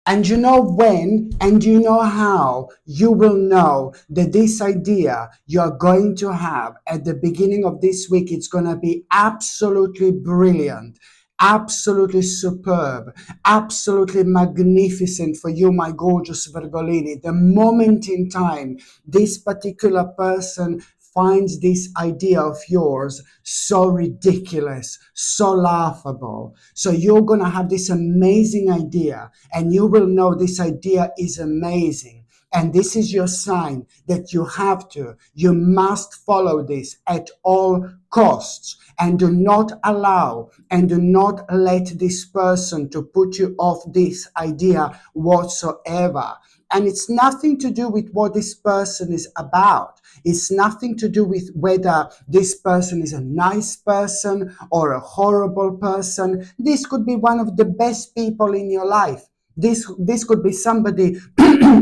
And you know when and you know how you will know that this idea you're going to have at the beginning of this week, it's going to be absolutely brilliant, absolutely superb, absolutely magnificent for you, my gorgeous Virgolini. The moment in time this particular person finds this idea of yours so ridiculous, so laughable. So you're going to have this amazing idea, and you will know this idea is amazing. And this is your sign that you must follow this at all costs, and do not allow and do not let this person to put you off this idea whatsoever. And it's nothing to do with what this person is about. It's nothing to do with whether this person is a nice person or a horrible person. This could be one of the best people in your life. This could be somebody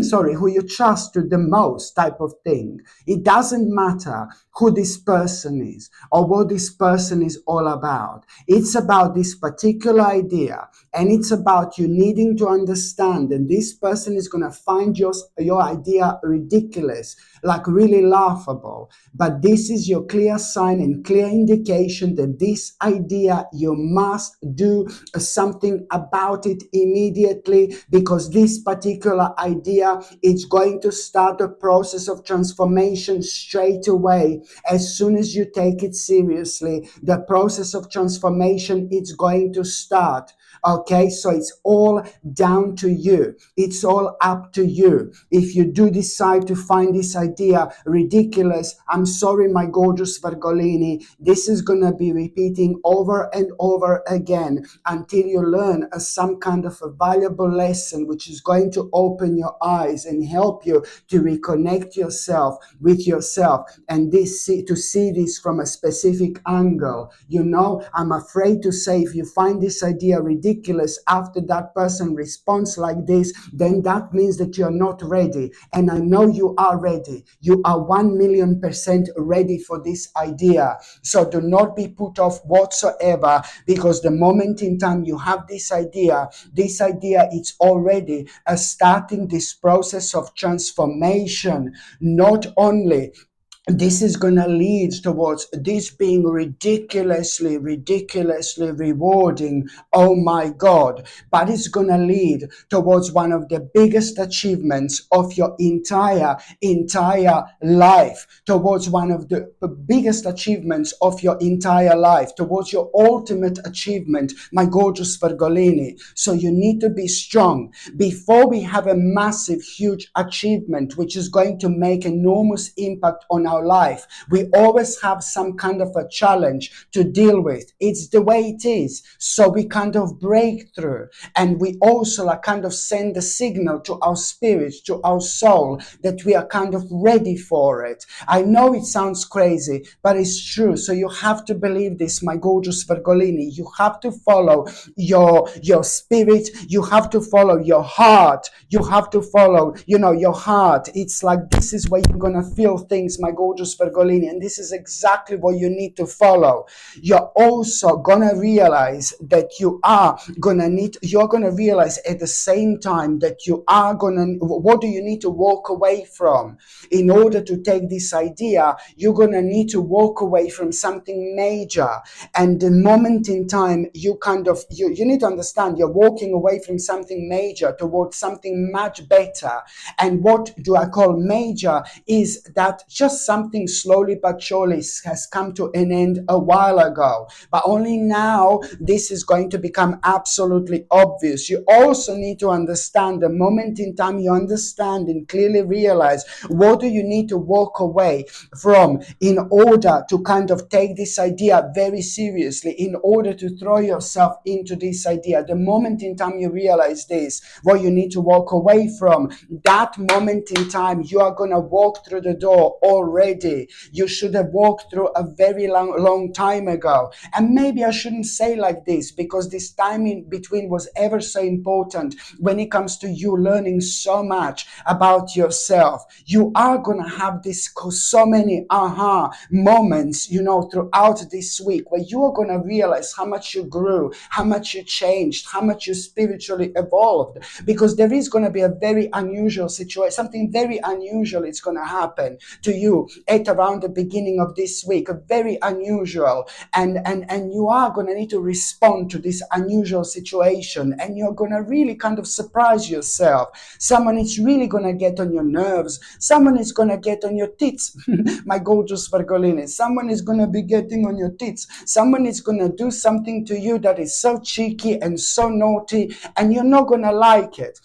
sorry, who you trust the most, type of thing. It doesn't matter who this person is or what this person is all about. It's about this particular idea, and it's about you needing to understand that this person is going to find your idea ridiculous, like really laughable. But this is your clear sign and clear indication that this idea, you must do something about it immediately, because this particular idea, it's going to start a process of transformation straight away. As soon as you take it seriously, the process of transformation, it's going to start. Okay, so it's all down to you. It's all up to you. If you do decide to find this idea ridiculous, I'm sorry, my gorgeous Virgolini, this is going to be repeating over and over again until you learn some kind of a valuable lesson, which is going to open your eyes and help you to reconnect yourself with yourself, and to see this from a specific angle. You know, I'm afraid to say, if you find this idea ridiculous after that person responds like this, then that means that you're not ready. And I know you are ready. You are 1,000,000% ready for this idea. So do not be put off whatsoever, because the moment in time you have this idea, it's already starting this process of transformation. Not only this is going to lead towards this being ridiculously rewarding. Oh my God. But it's going to lead towards one of the biggest achievements of your entire life, towards one of the biggest achievements of your entire life, towards your ultimate achievement, my gorgeous Virgolini. So you need to be strong. Before we have a massive, huge achievement, which is going to make enormous impact on our life, we always have some kind of a challenge to deal with. It's the way it is. So we kind of break through, and we also kind of send a signal to our spirit, to our soul, that we are kind of ready for it. I know it sounds crazy, but it's true. So you have to believe this, my gorgeous Virgolini. You have to follow your spirit. You have to follow your heart. You have to follow, your heart. It's like, this is where you're going to feel things, my gorgeous Virgolini, and this is exactly what you need to follow. You're also going to realize that you're going to realize at the same time that what do you need to walk away from in order to take this idea? You're going to need to walk away from something major. And the moment in time you need to understand, you're walking away from something major towards something much better. And what do I call major is that just something slowly but surely has come to an end a while ago, but only now this is going to become absolutely obvious. You also need to understand, the moment in time you understand and clearly realize what do you need to walk away from in order to kind of take this idea very seriously, in order to throw yourself into this idea. The moment in time you realize this, what you need to walk away from, that moment in time you are going to walk through the door already already. You should have walked through a very long time ago. And maybe I shouldn't say like this, because this time in between was ever so important when it comes to you learning so much about yourself. You are going to have this so many aha moments, throughout this week, where you are going to realize how much you grew, how much you changed, how much you spiritually evolved, because there is going to be a very unusual situation, something very unusual is going to happen to you at around the beginning of this week, a very unusual, and you are going to need to respond to this unusual situation, and you're going to really kind of surprise yourself. Someone is really going to get on your nerves, someone is going to get on your tits. My gorgeous Virgolini, someone is going to be getting on your tits, someone is going to do something to you that is so cheeky and so naughty, and you're not going to like it.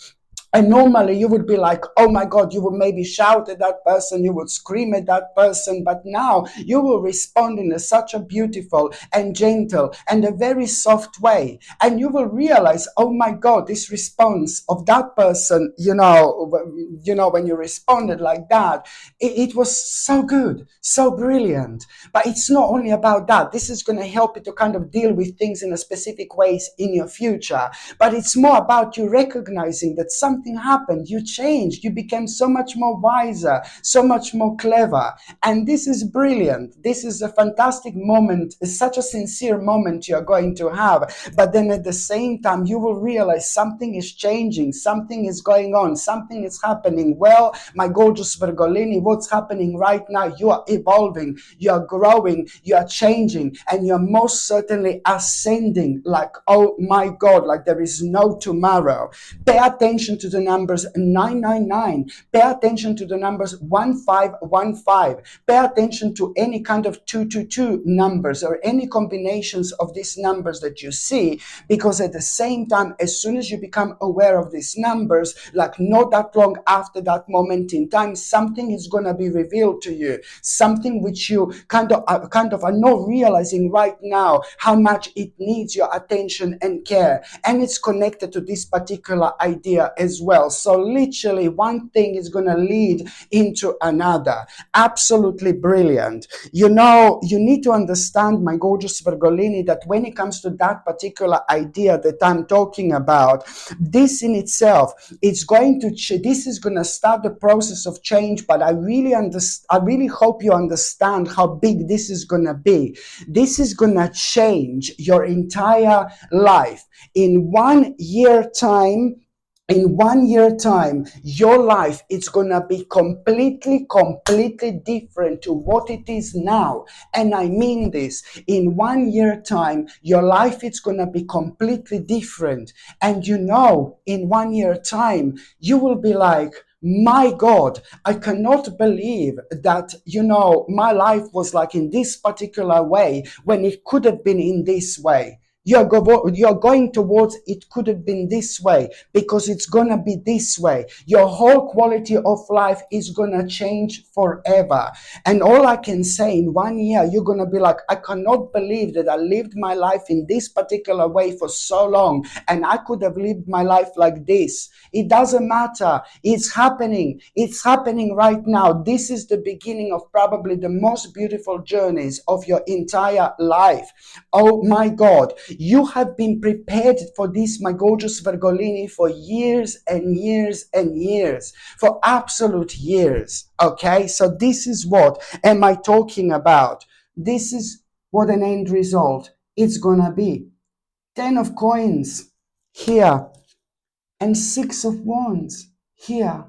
And normally you would be like, oh my God, you would maybe shout at that person, you would scream at that person, but now you will respond in such a beautiful and gentle and a very soft way. And you will realize, oh my God, this response of that person, when you responded like that, it was so good, so brilliant. But it's not only about that. This is going to help you to kind of deal with things in a specific ways in your future. But it's more about you recognizing that something happened, you changed, you became so much more wiser, so much more clever. And this is brilliant. This is a fantastic moment. It's such a sincere moment you're going to have. But then at the same time, you will realize something is changing, something is going on, something is happening. Well, my gorgeous Virgolini, what's happening right now? You are evolving, you are growing, you are changing, and you're most certainly ascending like, oh my God, like there is no tomorrow. Pay attention to the numbers 999. Pay attention to the numbers 1515. Pay attention to any kind of 222 numbers or any combinations of these numbers that you see, because at the same time, as soon as you become aware of these numbers, like not that long after that moment in time, something is going to be revealed to you, something which you kind of are not realizing right now how much it needs your attention and care. And it's connected to this particular idea as well. So literally one thing is going to lead into another. Absolutely brilliant. You need to understand, my gorgeous Virgolini, that when it comes to that particular idea that I'm talking about, this in itself, this is going to start the process of change. But I really hope you understand how big this is going to be. This is going to change your entire life. In 1 year time, your life is going to be completely different to what it is now. And I mean this. In 1 year time, your life is going to be completely different. And in 1 year time, you will be like, my God, I cannot believe that, my life was like in this particular way when it could have been in this way. You're going towards it could have been this way because it's going to be this way. Your whole quality of life is going to change forever. And all I can say, in 1 year, you're going to be like, I cannot believe that I lived my life in this particular way for so long, and I could have lived my life like this. It doesn't matter. It's happening. It's happening right now. This is the beginning of probably the most beautiful journeys of your entire life. Oh my God. You have been prepared for this, my gorgeous Virgolini, for years and years and years, for absolute years. Okay, so this is what am I talking about? This is what an end result it's gonna be. 10 of coins here and 6 of wands here.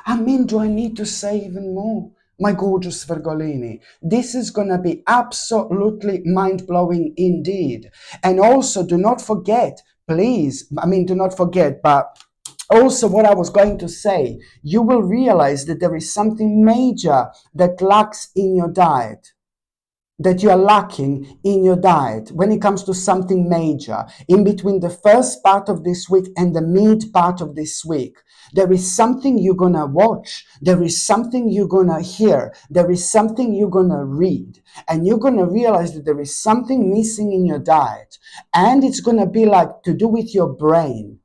I mean, do I need to say even more? My gorgeous Virgolini, this is going to be absolutely mind-blowing indeed. And also, do not forget, please, do not forget, but also what I was going to say, you will realize that there is something major that lacks in your diet, that you are lacking in your diet when it comes to something major in between the first part of this week and the mid part of this week. There is something you're going to watch. There is something you're going to hear. There is something you're going to read. And you're going to realize that there is something missing in your diet. And it's going to be like to do with your brain.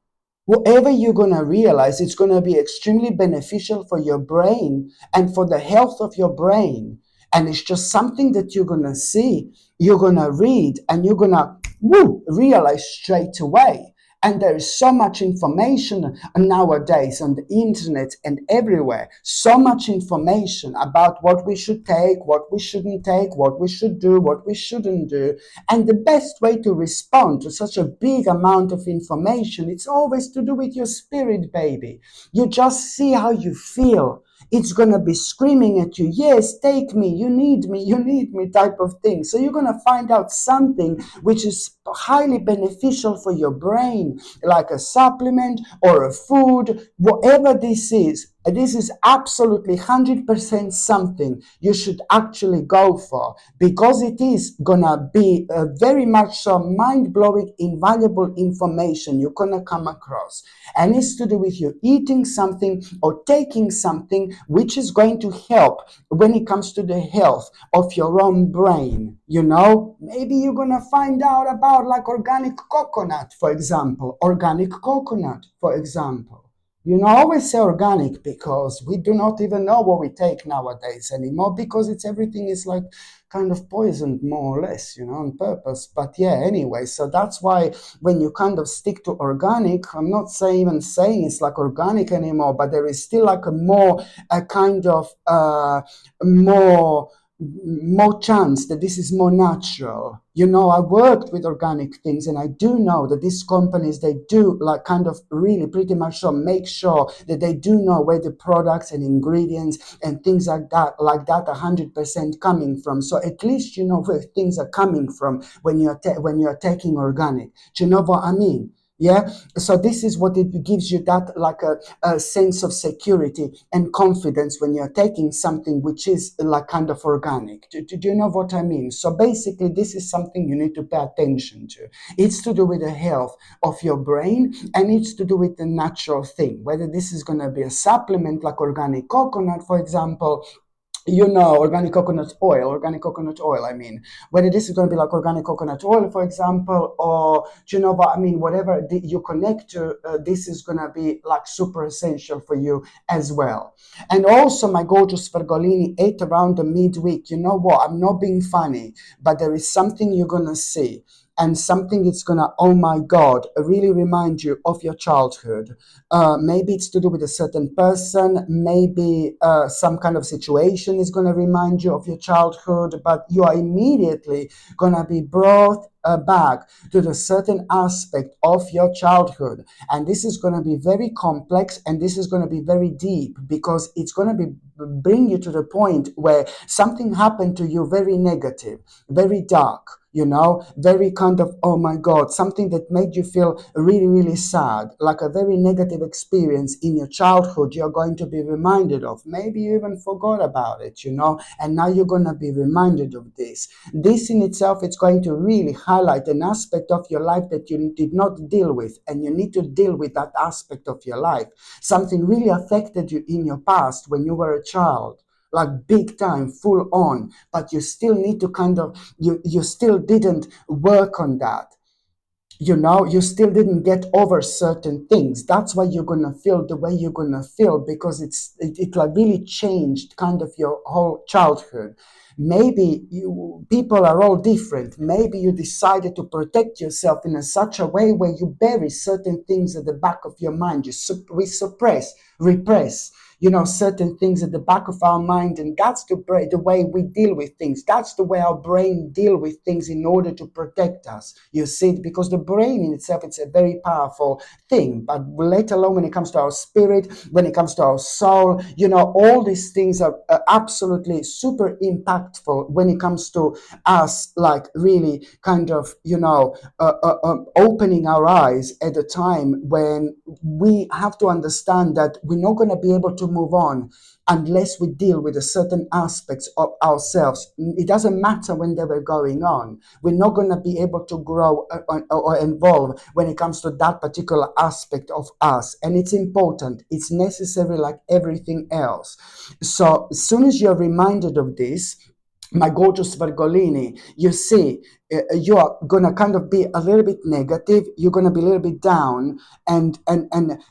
Whatever you're going to realize, it's going to be extremely beneficial for your brain and for the health of your brain. And it's just something that you're going to see, you're going to read, and you're going to realize straight away. And there is so much information nowadays on the internet and everywhere. So much information about what we should take, what we shouldn't take, what we should do, what we shouldn't do. And the best way to respond to such a big amount of information, it's always to do with your spirit, baby. You just see how you feel. It's going to be screaming at you, yes, take me, you need me type of thing. So you're going to find out something which is highly beneficial for your brain, like a supplement or a food, whatever this is. This is absolutely 100% something you should actually go for, because it is gonna be very much so mind-blowing, invaluable information you're gonna come across. And it's to do with you eating something or taking something which is going to help when it comes to the health of your own brain. Maybe you're gonna find out about like organic coconut, for example. Organic coconut, for example. I always say organic because we do not even know what we take nowadays anymore, because it's everything is like kind of poisoned more or less, on purpose. But yeah, anyway, so that's why when you kind of stick to organic, I'm not even saying it's like organic anymore, but there is still like a kind of more chance that this is more natural. I worked with organic things, and I do know that these companies, they do like kind of really pretty much so make sure that they do know where the products and ingredients and things like that 100% coming from. So at least you know where things are coming from when you're taking organic. Do you know what I mean? Yeah. So this is what it gives you, that like a sense of security and confidence when you're taking something which is like kind of organic. Do you know what I mean? So basically, this is something you need to pay attention to. It's to do with the health of your brain, and it's to do with the natural thing. Whether this is going to be a supplement like organic coconut, for example, organic coconut oil, I mean, whether this is going to be like organic coconut oil, for example, or do you know what I mean, whatever you connect to, this is going to be like super essential for you as well. And also, my gorgeous Virgolini, ate around the midweek. You know what, I'm not being funny, but there is something you're going to see, and something it's gonna, oh my God, really remind you of your childhood. Maybe it's to do with a certain person, maybe some kind of situation is gonna remind you of your childhood, but you are immediately gonna be brought back to the certain aspect of your childhood. And this is going to be very complex, and this is going to be very deep, because it's going to be bring you to the point where something happened to you very negative, very dark, very kind of, oh my God, something that made you feel really, really sad, like a very negative experience in your childhood. You're going to be reminded of. Maybe you even forgot about it, and now you're going to be reminded of this. This in itself, it's going to really highlight an aspect of your life that you did not deal with, and you need to deal with that aspect of your life. Something really affected you in your past when you were a child, like big time, full on, but you still need to kind of, you still didn't work on that. You still didn't get over certain things. That's why you're gonna feel the way you're gonna feel, because it like really changed kind of your whole childhood. Maybe people are all different. Maybe you decided to protect yourself in such a way where you bury certain things at the back of your mind. We suppress, repress, certain things at the back of our mind, and that's the way we deal with things. That's the way our brain deal with things in order to protect us. You see, because the brain in itself, it's a very powerful thing, but let alone when it comes to our spirit, when it comes to our soul, all these things are absolutely super impactful when it comes to us, like really kind of, opening our eyes at a time when we have to understand that we're not going to be able to move on unless we deal with a certain aspects of ourselves. It doesn't matter when they were going on. We're not going to be able to grow or evolve when it comes to that particular aspect of us. And it's important. It's necessary like everything else. So as soon as you're reminded of this, my gorgeous Virgolini, you see, you are gonna kind of be a little bit negative. You're gonna be a little bit down, and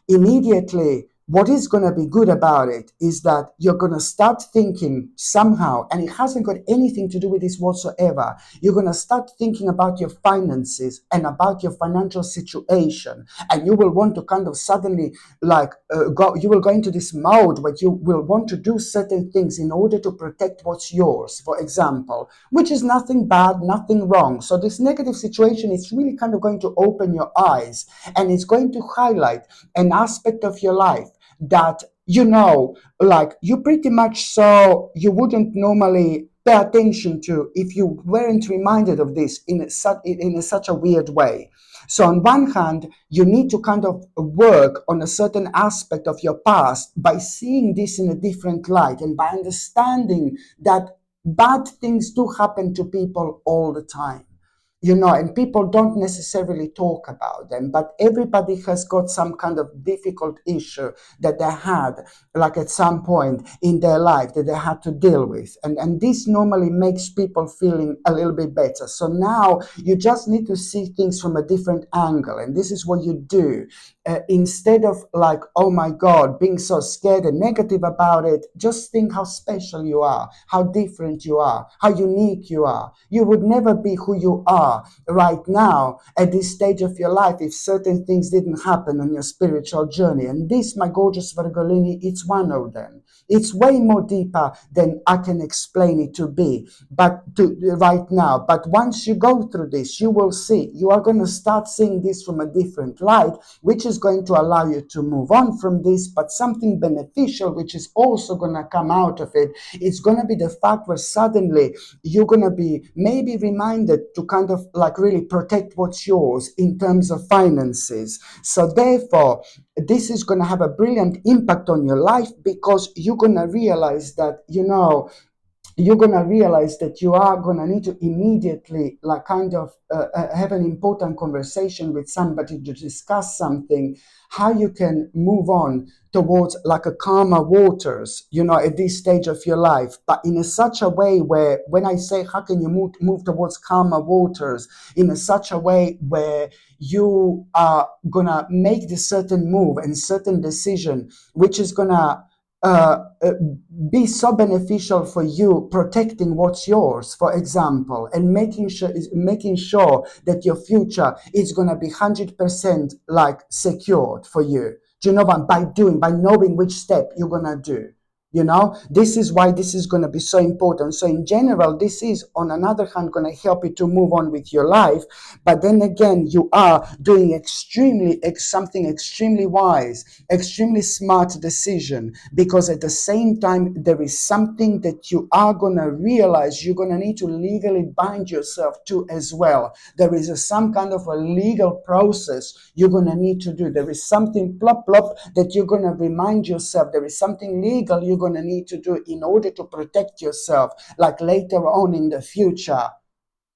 immediately, what is gonna be good about it is that you're gonna start thinking somehow, and it hasn't got anything to do with this whatsoever. You're gonna start thinking about your finances and about your financial situation, and you will want to kind of suddenly go. You will go into this mode where you will want to do certain things in order to protect what's yours, for example, which is nothing bad, nothing wrong. So this negative situation is really kind of going to open your eyes, and it's going to highlight an aspect of your life that, like, you pretty much, so you wouldn't normally pay attention to if you weren't reminded of this in such a weird way. So on one hand, you need to kind of work on a certain aspect of your past by seeing this in a different light, and by understanding that bad things do happen to people all the time. And people don't necessarily talk about them, but everybody has got some kind of difficult issue that they had, like at some point in their life, that they had to deal with. And this normally makes people feeling a little bit better. So now you just need to see things from a different angle. And this is what you do. Instead of like, oh my God, being so scared and negative about it, just think how special you are, how different you are, how unique you are. You would never be who you are right now at this stage of your life if certain things didn't happen on your spiritual journey. And this, my gorgeous Virgolini, it's one of them. It's way more deeper than I can explain it to be, right now. But once you go through this, you will see, you are going to start seeing this from a different light, which is going to allow you to move on from this. But something beneficial, which is also going to come out of it, it's going to be the fact where suddenly you're going to be maybe reminded to kind of like really protect what's yours in terms of finances. So therefore, this is going to have a brilliant impact on your life, because you're going to realize that, you're going to realize that you are going to need to immediately like kind of have an important conversation with somebody to discuss something, how you can move on towards like a calmer waters, at this stage of your life, but in such a way where, when I say how can you move towards calmer waters, in such a way where you are going to make this certain move and certain decision, which is going to uh, uh, be so beneficial for you, protecting what's yours, for example, and making sure that your future is going to be 100% like secured for you. Do you know what? By knowing which step you're going to do. This is why this is going to be so important. So in general, this is, on another hand, going to help you to move on with your life. But then again, you are doing something extremely wise, extremely smart decision, because at the same time, there is something that you are going to realize you're going to need to legally bind yourself to as well. There is some kind of a legal process you're going to need to do. There is something plop plop that you're going to remind yourself. There is something legal you're going to need to do in order to protect yourself, like later on in the future.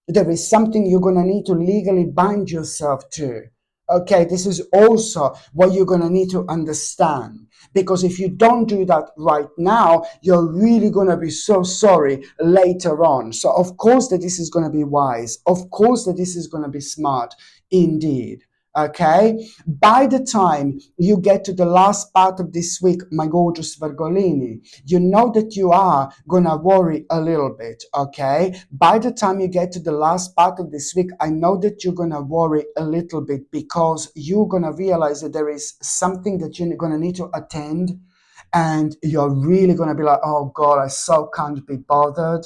There is something you're going to need to legally bind yourself to. Okay, this is also what you're going to need to understand. Because if you don't do that right now, you're really going to be so sorry later on. So, of course, that this is going to be wise. Of course, that this is going to be smart indeed. Okay, by the time you get to the last part of this week, my gorgeous Virgolini, you know that you are gonna worry a little bit. Okay, by the time you get to the last part of this week, I know that you're gonna worry a little bit, because you're gonna realize that there is something that you're gonna need to attend, and you're really gonna be like, oh God, I so can't be bothered.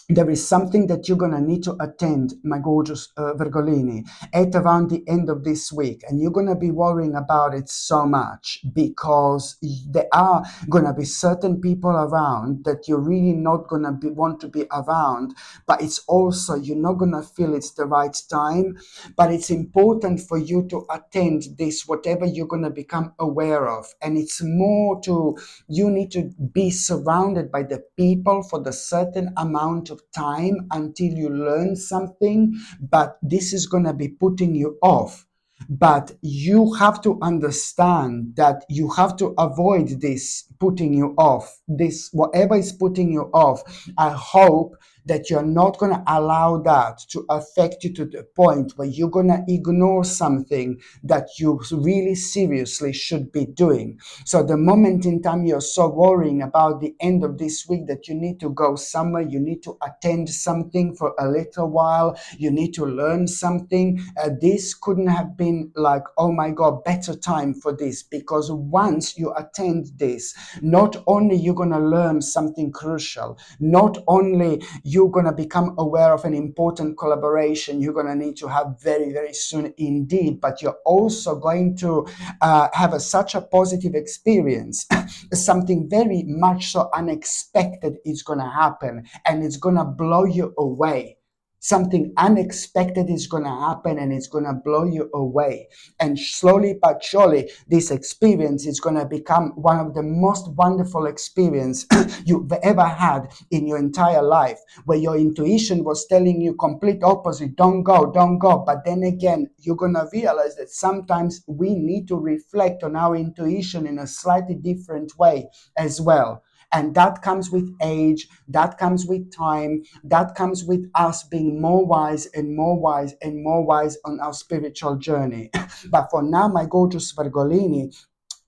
There is something that you're going to need to attend, my gorgeous Virgolini, at around the end of this week. And you're going to be worrying about it so much, because there are going to be certain people around that you're really not going to want to be around. But it's also, you're not going to feel it's the right time. But it's important for you to attend this, whatever you're going to become aware of. And it's more to, you need to be surrounded by the people for the certain amount of time until you learn something, but this is going to be putting you off. But you have to understand that you have to avoid this putting you off, this whatever is putting you off, I hope that you're not going to allow that to affect you to the point where you're going to ignore something that you really seriously should be doing. So the moment in time you're so worrying about the end of this week that you need to go somewhere, you need to attend something for a little while, you need to learn something, this couldn't have been like, oh my God, better time for this, because once you attend this, not only you're going to learn something crucial, not only you're going to become aware of an important collaboration you're going to need to have very, very soon indeed, but you're also going to have such a positive experience. Something very much so unexpected is going to happen, and it's going to blow you away. Something unexpected is going to happen, and it's going to blow you away. And slowly but surely, this experience is going to become one of the most wonderful experience you've ever had in your entire life, where your intuition was telling you complete opposite, don't go, don't go. But then again, you're going to realize that sometimes we need to reflect on our intuition in a slightly different way as well. And that comes with age, that comes with time, that comes with us being more wise and more wise and more wise on our spiritual journey. But for now, my gorgeous Virgolini,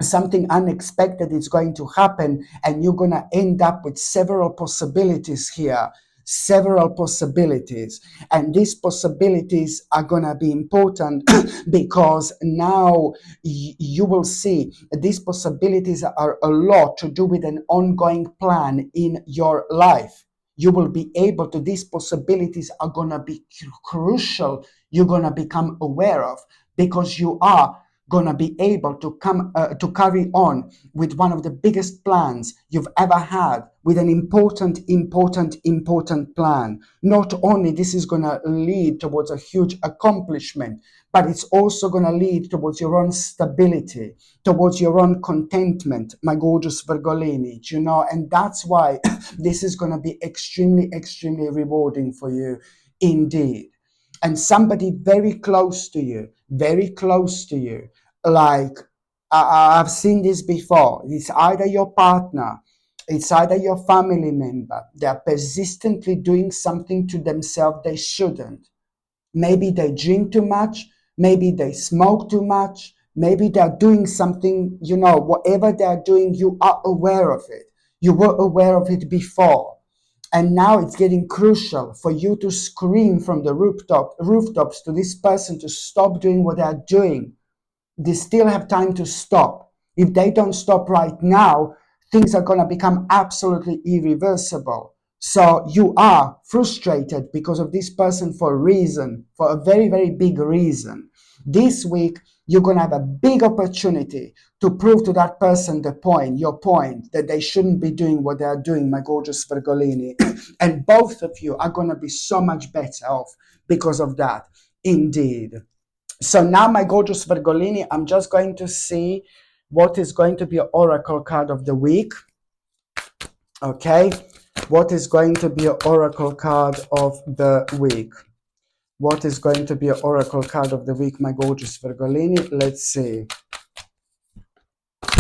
something unexpected is going to happen, and you're going to end up with several possibilities here. Several possibilities, and these possibilities are going to be important because now you will see these possibilities are a lot to do with an ongoing plan in your life. You will be able to, these possibilities are going to be crucial, you're going to become aware of, because you are going to be able to come to carry on with one of the biggest plans you've ever had, with an important plan. Not only this is going to lead towards a huge accomplishment, but it's also going to lead towards your own stability, towards your own contentment, my gorgeous Virgolini, you know. And that's why this is going to be extremely rewarding for you indeed. And somebody very close to you, very close to you, like I've seen this before. It's either your partner, it's either your family member. They're persistently doing something to themselves they shouldn't. Maybe they drink too much, maybe they smoke too much, maybe they're doing something, you know, whatever they're doing, you are aware of it. You were aware of it before. And now it's getting crucial for you to scream from the rooftops to this person to stop doing what they're doing. They still have time to stop. If they don't stop right now, things are going to become absolutely irreversible. So you are frustrated because of this person for a reason, for a very, very big reason. This week, you're going to have a big opportunity to prove to that person your point, that they shouldn't be doing what they are doing, my gorgeous Virgolini. And both of you are going to be so much better off because of that, indeed. So now, my gorgeous Virgolini, I'm just going to see what is going to be an oracle card of the week. Okay, what is going to be an oracle card of the week? What is going to be an oracle card of the week, my gorgeous Virgolini? Let's see.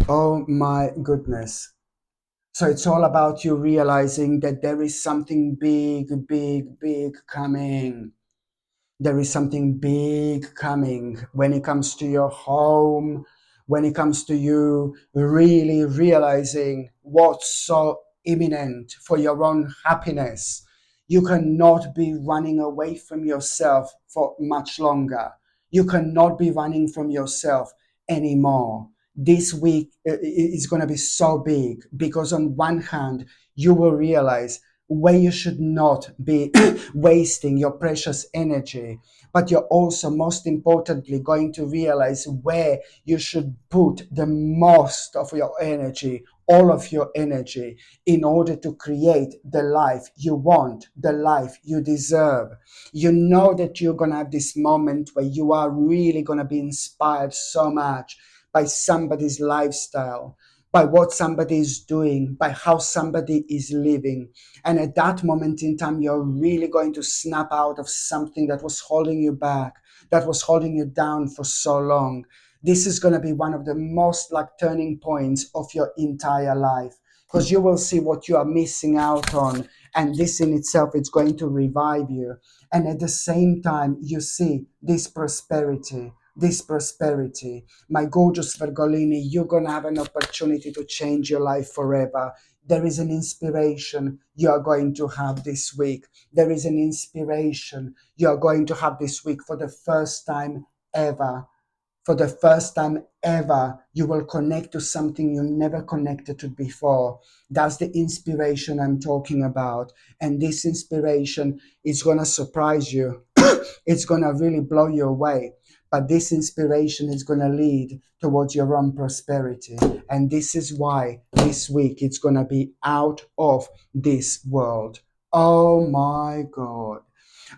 Oh my goodness. So it's all about you realizing that there is something big coming. There is something big coming when it comes to your home, when it comes to you really realizing what's so imminent for your own happiness. You cannot be running away from yourself for much longer. You cannot be running from yourself anymore. This week is going to be so big because on one hand, you will realize where you should not be wasting your precious energy, but you're also most importantly going to realize where you should put the most of your energy, all of your energy, in order to create the life you want, the life you deserve. You know that you're going to have this moment where you are really going to be inspired so much by somebody's lifestyle, by what somebody is doing, by how somebody is living. And at that moment in time, you're really going to snap out of something that was holding you back, that was holding you down for so long. This is going to be one of the most like turning points of your entire life, because you will see what you are missing out on, and this in itself is going to revive you. And at the same time, you see this prosperity, my gorgeous Virgolini, you're going to have an opportunity to change your life forever. There is an inspiration you are going to have this week. There is an inspiration you are going to have this week for the first time ever. For the first time ever, you will connect to something you never connected to before. That's the inspiration I'm talking about. And this inspiration is going to surprise you. It's going to really blow you away. But this inspiration is going to lead towards your own prosperity. And this is why this week it's going to be out of this world. Oh my God.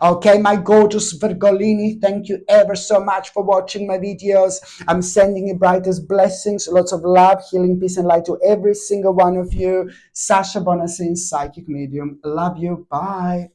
Okay, my gorgeous Virgolini, thank you ever so much for watching my videos. I'm sending you brightest blessings, lots of love, healing, peace, and light to every single one of you. Sasha Bonasin, Psychic Medium. Love you. Bye.